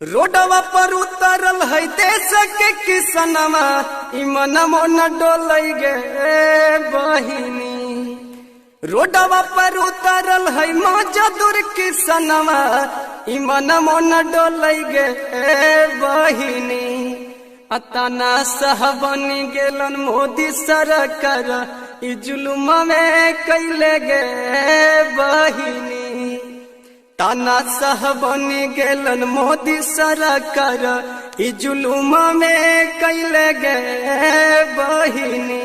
रोडवा पर उतरल है देश के किसनमा, मनमो न डोलै गे बहिनी। रोडवा पर उतरल है मजदूर किसनमा, मनमो न डोलै गे बहिनी। अतना सह बनी गेलन मोदी सरकार, ई जुलुम में कैले गे बहिनी। ताना सह बनी गेलन मोदी सरकार, ई जुलुम में कैले गे बहिनी।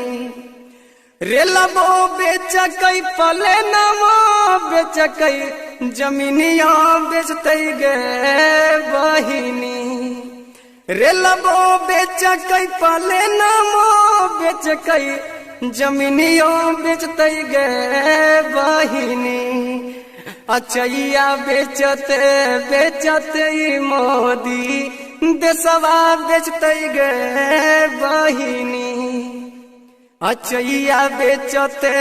रेलबो बेचकै प्लेनमो बेचकै, जमीनिया बेचतै गे बहिनी। रेलबो बेचकै प्लेनमो बेचकै, जमीनिया बेचतै गे बहिनी। अचैया बेचते बेचते मोदी देशवा बेचतै गे बहिनी। अचैया बेचते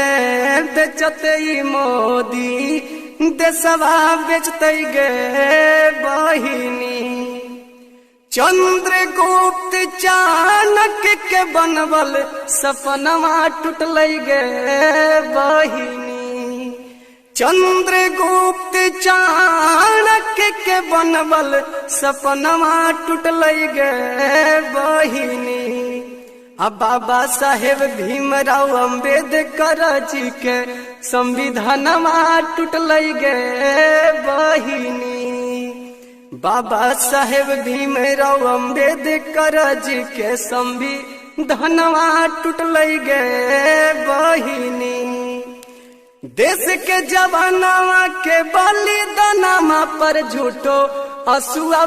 बेचते मोदी देशवा बेचतै गे बहिनी। चंद्रगुप्त चाणक्य के बनवल सपनवा टूटलै गे बहिनी। चंद्रगुप्त चाणक्य के बनवल सपनवा टूटलै गे बहिनी। अब बाबा साहेब भीमराव अम्बेडकर जी के संविधानवा टूटलै गे बहिनी। बाबा साहेब भीमराव अम्बेडकर जी के संविधानवा टूटलै गे बहिनी। देश के जवानवा के बलिदानमा पर झूठो असुआ